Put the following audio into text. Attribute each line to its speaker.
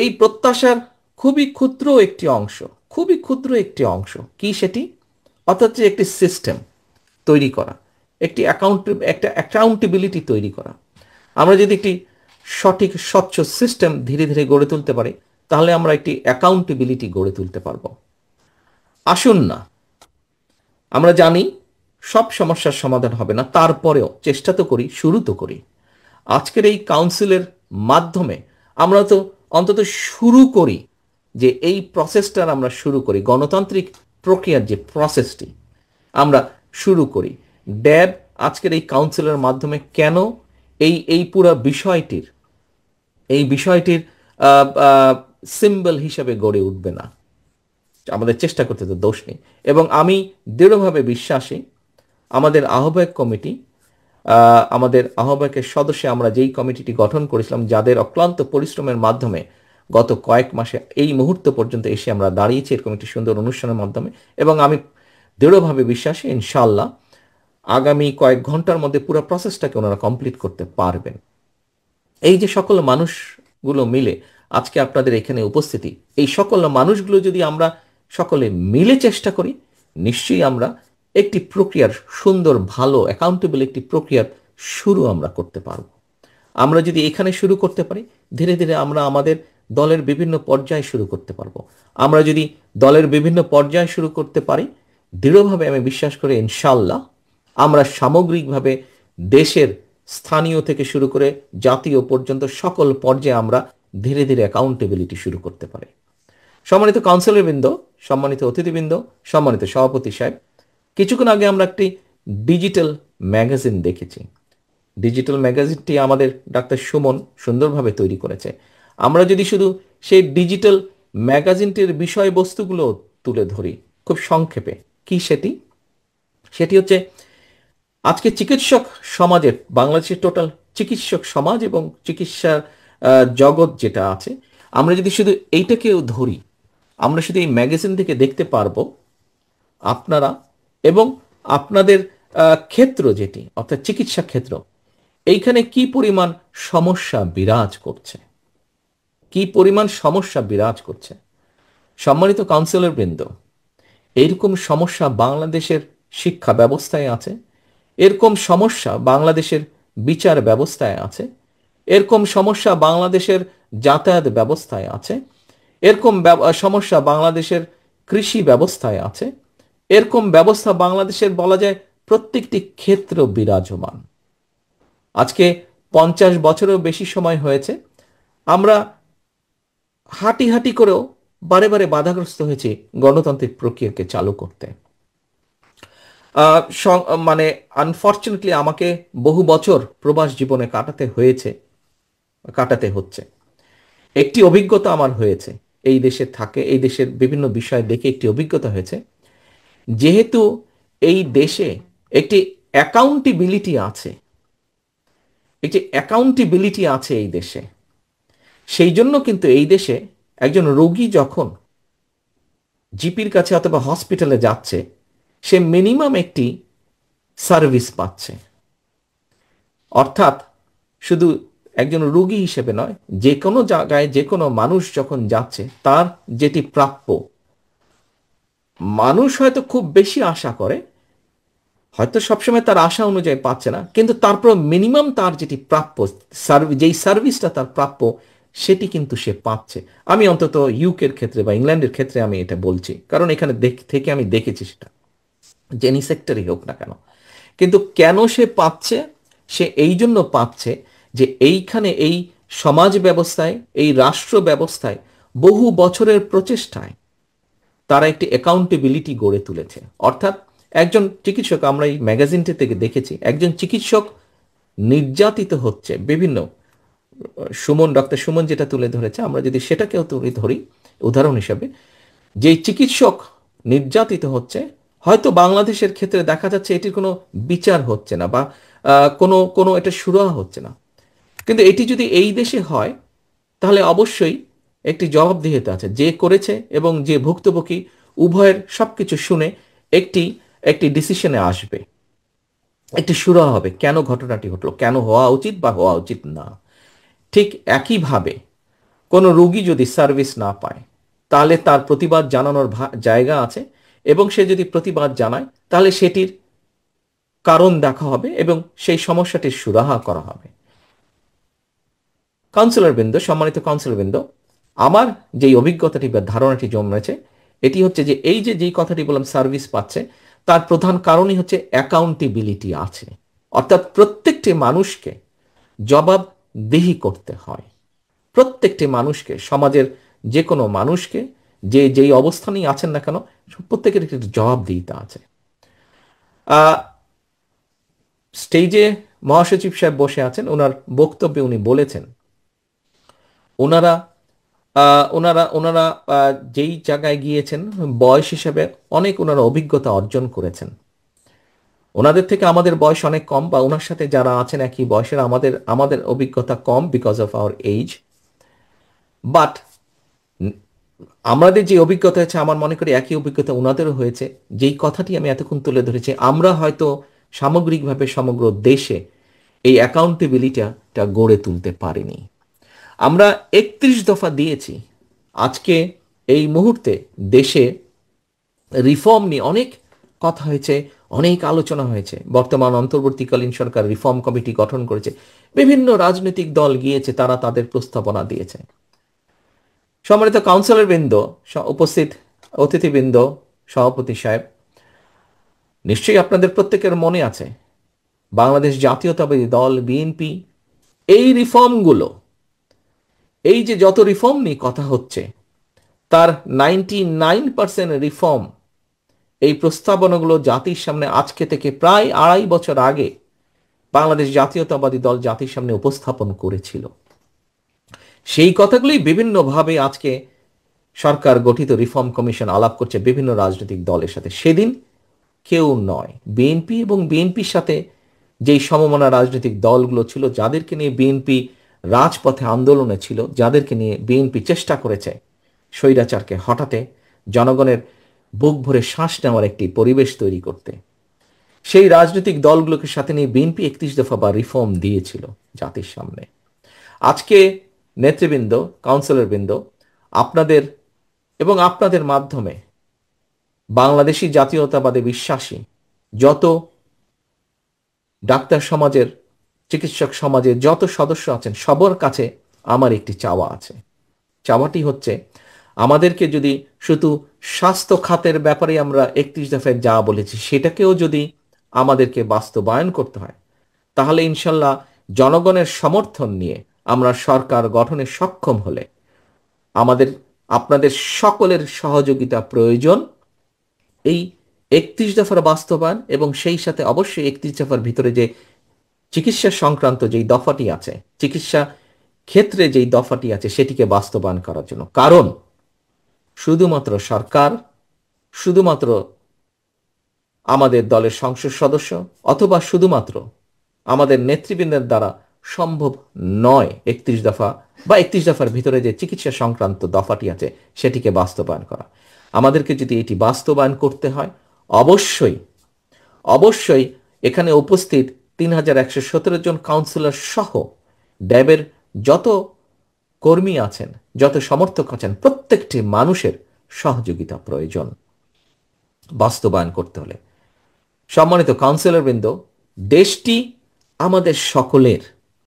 Speaker 1: এই প্রত্যাশার খুবই ক্ষুদ্র একটি অংশ, খুবই ক্ষুদ্র একটি অংশ কি সেটি, অর্থাৎ যে একটি সিস্টেম তৈরি করা, একটা অ্যাকাউন্টেবিলিটি তৈরি করা। আমরা যদি একটি সঠিক স্বচ্ছ সিস্টেম ধীরে ধীরে গড়ে তুলতে পারি, তাহলে আমরা একটি অ্যাকাউন্টেবিলিটি গড়ে তুলতে পারবো। আসুন না, আমরা জানি সব সমস্যার সমাধান হবে না, তারপরেও চেষ্টা তো করি, শুরু তো করি। আজকের এই কাউন্সিলের মাধ্যমে আমরা তো অন্তত শুরু করি, যে এই প্রসেসটার আমরা শুরু করি, গণতান্ত্রিক প্রক্রিয়ার যে প্রসেসটি আমরা শুরু করি। ড্যাব আজকের এই কাউন্সিলের মাধ্যমে কেন এই এই পুরো বিষয়টির সিম্বল হিসাবে গড়ে উঠবে না? আমাদের চেষ্টা করতে তো দোষ নেই। এবং আমি দৃঢ়ভাবে বিশ্বাসী, আমাদের আহ্বায়ক কমিটি, আমাদের আহ্বায়কের সদস্য, আমরা যেই কমিটিটি গঠন করেছিলাম, যাদের অক্লান্ত পরিশ্রমের মাধ্যমে গত কয়েক মাসে এই মুহূর্ত পর্যন্ত এসে আমরা দাঁড়িয়েছি এরকম একটি সুন্দর অনুষ্ঠানের মাধ্যমে, এবং আমি দৃঢ়ভাবে বিশ্বাসী ইনশাআল্লাহ আগামী কয়েক ঘন্টার মধ্যে পুরো প্রসেসটাকে ওনারা কমপ্লিট করতে পারবেন। এই যে সকল মানুষগুলো মিলে আজকে আপনাদের এখানে উপস্থিতি, এই সকল মানুষগুলো যদি আমরা সকলে মিলে চেষ্টা করি, নিশ্চয়ই আমরা একটি প্রক্রিয়ার সুন্দর, ভালো, অ্যাকাউন্টেবল একটি প্রক্রিয়ার শুরু আমরা করতে পারব। আমরা যদি এখানে শুরু করতে পারি, ধীরে ধীরে আমরা আমাদের দলের বিভিন্ন পর্যায়ে শুরু করতে পারবো। আমরা যদি দলের বিভিন্ন পর্যায়ে শুরু করতে পারি, দৃঢ়ভাবে আমি বিশ্বাস করি ইনশাল্লাহ আমরা সামগ্রিকভাবে দেশের স্থানীয় থেকে শুরু করে জাতীয় পর্যন্ত সকল পর্যায়ে আমরা ধীরে ধীরে অ্যাকাউন্টেবিলিটি শুরু করতে পারি। সম্মানিত কাউন্সিলরবৃন্দ, সম্মানিত অতিথিবৃন্দ, সম্মানিত সভাপতি সাহেব, কিছুক্ষণ আগে আমরা একটি ডিজিটাল ম্যাগাজিন দেখেছি। ডিজিটাল ম্যাগাজিনটি আমাদের ডাক্তার সুমন সুন্দরভাবে তৈরি করেছে। আমরা যদি শুধু সেই ডিজিটাল ম্যাগাজিনটির বিষয়বস্তুগুলো তুলে ধরি খুব সংক্ষেপে, কি সেটি? সেটি হচ্ছে আজকে চিকিৎসক সমাজের, বাংলাদেশের টোটাল চিকিৎসক সমাজ এবং চিকিৎসার জগৎ যেটা আছে, আমরা যদি শুধু এইটাকেও ধরি, আমরা শুধু এই ম্যাগাজিন থেকে দেখতে পারবো আপনারা এবং আপনাদের ক্ষেত্র যেটি, অর্থাৎ চিকিৎসা ক্ষেত্র, এইখানে কি পরিমাণ সমস্যা বিরাজ করছে, কি পরিমাণ সমস্যা বিরাজ করছে। সম্মানিত কাউন্সিলর বৃন্দ, এইরকম সমস্যা বাংলাদেশের শিক্ষা ব্যবস্থায় আছে, এরকম সমস্যা বাংলাদেশের বিচার ব্যবস্থায় আছে, এরকম সমস্যা বাংলাদেশের যাতায়াত ব্যবস্থায় আছে, এরকম সমস্যা বাংলাদেশের কৃষি ব্যবস্থায় আছে, এরকম ব্যবস্থা বাংলাদেশের বলা যায় প্রত্যেকটি ক্ষেত্র বিরাজমান। আজকে 50 বছরেও বেশি সময় হয়েছে আমরা হাঁটি হাঁটি করেও বারে বারে বাধাগ্রস্ত হয়েছি গণতান্ত্রিক প্রক্রিয়াকে চালু করতে। মানে আনফর্চুনেটলি আমাকে বহু বছর প্রবাস জীবনে কাটাতে হচ্ছে। একটি অভিজ্ঞতা আমার হয়েছে, এই দেশে থাকে, এই দেশের বিভিন্ন বিষয় দেখে একটি অভিজ্ঞতা হয়েছে, যেহেতু এই দেশে একটি অ্যাকাউন্টেবিলিটি আছে, একটি অ্যাকাউন্টেবিলিটি আছে এই দেশে, সেই জন্য কিন্তু এই দেশে একজন রোগী যখন জিপির কাছে অথবা হসপিটালে যাচ্ছে, সে মিনিমাম একটি সার্ভিস পাচ্ছে। অর্থাৎ শুধু একজন রোগী হিসেবে নয়, যে কোনো জায়গায় যে কোনো মানুষ যখন যাচ্ছে, তার যেটি প্রাপ্য, মানুষ হয়তো খুব বেশি আশা করে, হয়তো সবসময় তার আশা অনুযায়ী পাচ্ছে না, কিন্তু তারপর মিনিমাম তার যেটি প্রাপ্য, যেই সার্ভিসটা তার প্রাপ্য, সেটি কিন্তু সে পাচ্ছে। আমি অন্তত ইউকের ক্ষেত্রে বা ইংল্যান্ডের ক্ষেত্রে আমি এটা বলছি, কারণ এখানে থেকে আমি দেখেছি সেটা, জেনি সেক্টরই হোক না কেন। কিন্তু কেন সে পাচ্ছে? সে এই জন্য পাচ্ছে যে এইখানে এই সমাজ ব্যবস্থায়, এই রাষ্ট্র ব্যবস্থায় বহু বছরের প্রচেষ্টায় তারা একটি অ্যাকাউন্টেবিলিটি গড়ে তুলেছে। অর্থাৎ একজন চিকিৎসক, আমরা এই ম্যাগাজিনটি থেকে দেখেছি, একজন চিকিৎসক নির্যাতিত হচ্ছে বিভিন্ন, ডক্টর সুমন যেটা তুলে ধরেছে, আমরা যদি সেটাকেও তুলে ধরি উদাহরণ হিসাবে, যেই চিকিৎসক নির্যাতিত হচ্ছে, হয়তো বাংলাদেশের ক্ষেত্রে দেখা যাচ্ছে এটির কোনো বিচার হচ্ছে না বা কোনো কোনো এটা সুরাহা হচ্ছে না, কিন্তু এটি যদি এই দেশে হয়, তাহলে অবশ্যই একটি জবাবদিহিতা আছে, যে করেছে এবং যে ভুক্তভোগী উভয়ের সবকিছু শুনে একটি একটি ডিসিশনে আসবে, একটি সুরাহা হবে কেন ঘটনাটি ঘটলো, কেন হওয়া উচিত বা হওয়া উচিত না। ঠিক একইভাবে কোনো রোগী যদি সার্ভিস না পায় তাহলে তার প্রতিবাদ জানানোর জায়গা আছে, এবং সে যদি প্রতিবাদ জানায় তাহলে সেটির কারণ দেখা হবে এবং সেই সমস্যাটির সুরাহা করা হবে। কাউন্সিলরবৃন্দ, সম্মানিত কাউন্সিলরবৃন্দ, আমার যেই অভিজ্ঞতাটি বা ধারণাটি জন্মেছে এটি হচ্ছে যে এই যে যেই কথাটি বললাম সার্ভিস পাচ্ছে, তার প্রধান কারণই হচ্ছে অ্যাকাউন্টেবিলিটি আছে, অর্থাৎ প্রত্যেকটি মানুষকে জবাবদিহি করতে হয়। প্রত্যেকটি মানুষকে, সমাজের যে কোনো মানুষকে, যে যেই অবস্থানেই আছেন না কেন, প্রত্যেকের একটি জবাবদিহিতা আছে। স্টেজে মহাসচিব সাহেব বসে আছেন, ওনার বক্তব্যে উনি বলেছেন ওনারা ওনারা ওনারা যেই জায়গায় গিয়েছেন বয়স হিসেবে অনেক ওনারা অভিজ্ঞতা অর্জন করেছেন। ওনাদের থেকে আমাদের বয়স অনেক কম, বা ওনার সাথে যারা আছেন একই বয়সের, আমাদের আমাদের অভিজ্ঞতা কম because of our age. But আমাদের যে অভিজ্ঞতা হয়েছে, আমার মনে করি একই অভিজ্ঞতা ওনাদেরও হয়েছে। যেই কথাটি আমি এতক্ষণ তুলে ধরেছি, আমরা হয়তো সামগ্রিকভাবে সমগ্র দেশে এই অ্যাকাউন্টেবিলিটিটা গড়ে তুলতে পারিনি। আমরা 31 দফা দিয়েছি। আজকে এই মুহূর্তে দেশে রিফর্ম নিয়ে অনেক কথা হয়েছে, অনেক আলোচনা হয়েছে। বর্তমান অন্তর্বর্তীকালীন সরকার রিফর্ম কমিটি গঠন করেছে, বিভিন্ন রাজনৈতিক দল গিয়েছে, তারা তাদের প্রস্তাবনা দিয়েছে। সম্মানিত কাউন্সিলরবৃন্দ, উপস্থিত অতিথিবৃন্দ, সভাপতি সাহেব, নিশ্চয়ই আপনাদের প্রত্যেকের মনে আছে বাংলাদেশ জাতীয়তাবাদী দল বিএনপি এই রিফর্মগুলো, এই যে যত রিফর্ম নিয়ে কথা হচ্ছে তার 99% রিফর্ম, এই প্রস্তাবনাগুলো জাতির সামনে আজকে থেকে প্রায় 2.5 বছর আগে বাংলাদেশ জাতীয়তাবাদী দল জাতির সামনে উপস্থাপন করেছিল। সেই কথাগুলি বিভিন্নভাবে আজকে সরকার গঠিত রিফর্ম কমিশন আলাপ করছে বিভিন্ন রাজনৈতিক দলের সাথে। সেদিন কেউ নয়, বিএনপি এবং বিএনপির সাথে যেই সমমনা রাজনৈতিক দলগুলো ছিল, যাদেরকে নিয়ে বিএনপি রাজপথে আন্দোলনে ছিল, যাদেরকে নিয়ে বিএনপি চেষ্টা করেছে স্বৈরাচারকে হটাতে, জনগণের বুক ভরে শ্বাস নেওয়ার একটি পরিবেশ তৈরি করতে, সেই রাজনৈতিক দলগুলোকে সাথে নিয়ে বিএনপি 31 দফা বা রিফর্ম দিয়েছিল জাতির সামনে। আজকে নেতৃবৃন্দ, কাউন্সিলরবৃন্দ, আপনাদের এবং আপনাদের মাধ্যমে বাংলাদেশি জাতীয়তাবাদে বিশ্বাসী যত ডাক্তার সমাজের, চিকিৎসক সমাজের যত সদস্য আছেন, সবার কাছে আমার একটি চাওয়া আছে। চাওয়াটি হচ্ছে, আমাদেরকে যদি শুধু স্বাস্থ্য খাতের ব্যাপারে আমরা 31 দফায় যা বলেছি সেটাকেও যদি আমাদেরকে বাস্তবায়ন করতে হয়, তাহলে ইনশাল্লাহ জনগণের সমর্থন নিয়ে আমরা সরকার গঠনে সক্ষম হলে আমাদের আপনাদের সকলের সহযোগিতা প্রয়োজন এই 31 দফার বাস্তবায়ন, এবং সেই সাথে অবশ্যই 31 দফার ভিতরে যে চিকিৎসা সংক্রান্ত যেই দফাটি আছে, চিকিৎসা ক্ষেত্রে যেই দফাটি আছে, সেটিকে বাস্তবায়ন করার জন্য। কারণ শুধুমাত্র সরকার, শুধুমাত্র আমাদের দলের সংসদ সদস্য, অথবা শুধুমাত্র আমাদের নেতৃবৃন্দের দ্বারা সম্ভব নয় 31 দফা বা 31 দফার ভিতরে যে চিকিৎসা সংক্রান্ত দফাটি আছে সেটিকে বাস্তবায়ন করা। আমাদেরকে যদি এটি বাস্তবায়ন করতে হয়, অবশ্যই অবশ্যই এখানে উপস্থিত 3117 জন কাউন্সিলর সহ ড্যাবের যত কর্মী আছেন, যত সমর্থক আছেন, প্রত্যেকটি মানুষের সহযোগিতা প্রয়োজন বাস্তবায়ন করতে হলে। সম্মানিত কাউন্সিলরবৃন্দ, দেশটি আমাদের সকলের।